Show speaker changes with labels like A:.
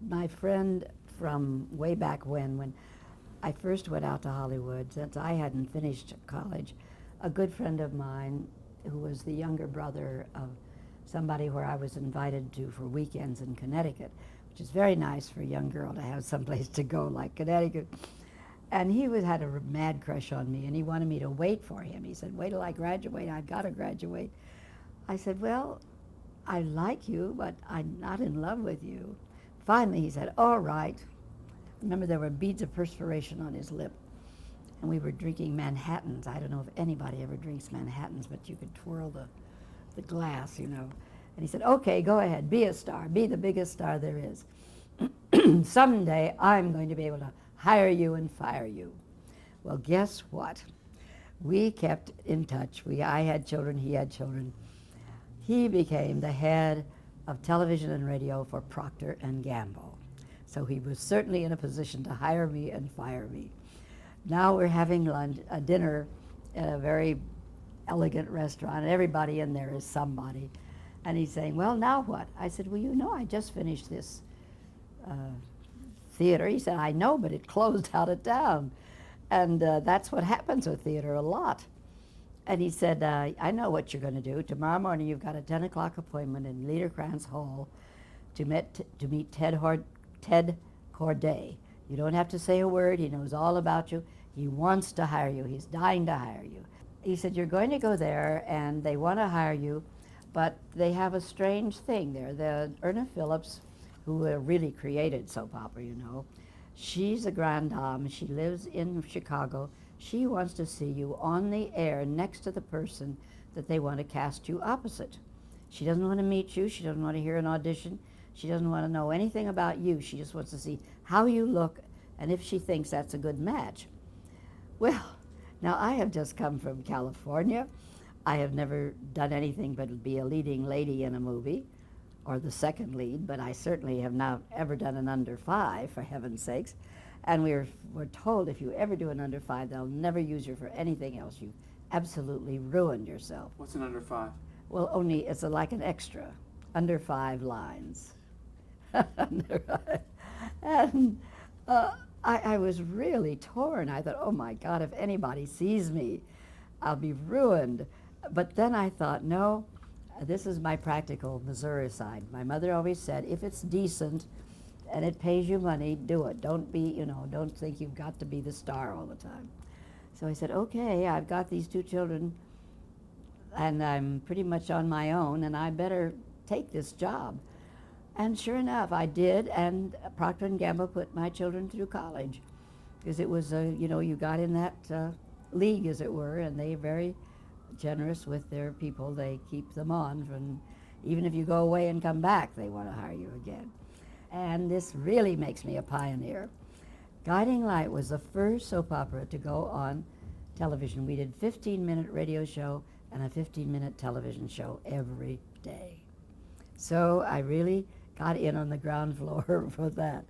A: my friend from way back when I first went out to Hollywood, since I hadn't finished college, a good friend of mine who was the younger brother of somebody where I was invited to for weekends in Connecticut, which is very nice for a young girl to have someplace to go like Connecticut. And had a mad crush on me, and he wanted me to wait for him. He said, wait till I graduate, I've got to graduate. I said, well, I like you, but I'm not in love with you. Finally, he said, all right. Remember, there were beads of perspiration on his lip, and we were drinking Manhattans. I don't know if anybody ever drinks Manhattans, but you could twirl the glass, you know. And he said, okay, go ahead, be a star, be the biggest star there is. Someday, I'm going to be able to hire you and fire you. Well, guess what? We kept in touch. I had children, he had children. He became the head of television and radio for Procter & Gamble. So he was certainly in a position to hire me and fire me. Now we're having dinner at a very elegant restaurant, and everybody in there is somebody. And he's saying, well, now what? I said, well, you know, I just finished this theater. He said, I know, but it closed out of town. And that's what happens with theater a lot. And he said, I know what you're going to do. Tomorrow morning you've got a 10 o'clock appointment in Liederkranz Hall to meet Ted Corday. You don't have to say a word. He knows all about you. He wants to hire you. He's dying to hire you. He said, you're going to go there, and they want to hire you, but they have a strange thing there. The Erna Phillips, who really created soap opera, you know, she's a grande dame. She lives in Chicago. She wants to see you on the air next to the person that they want to cast you opposite. She doesn't want to meet you. She doesn't want to hear an audition. She doesn't want to know anything about you. She just wants to see how you look and if she thinks that's a good match. Well, now I have just come from California. I have never done anything but be a leading lady in a movie, or the second lead, but I certainly have not ever done an under 5, for heaven's sakes. And we're told if you ever do an under 5, they'll never use you for anything else. You've absolutely ruined yourself.
B: What's an under 5?
A: Well, only it's like an extra, under 5 lines. And I was really torn. I thought, oh my God, if anybody sees me, I'll be ruined. But then I thought, no, this is my practical Missouri side. My mother always said, if it's decent and it pays you money, do it. Don't don't think you've got to be the star all the time. So I said, okay, I've got these 2 children, and I'm pretty much on my own, and I better take this job. And sure enough, I did, and Procter & Gamble put my children through college, because it was, you got in that league, as it were, and they're very generous with their people. They keep them on, even if you go away and come back, they want to hire you again. And this really makes me a pioneer. Guiding Light was the first soap opera to go on television. We did a 15-minute radio show and a 15-minute television show every day. So I really got in on the ground floor for that.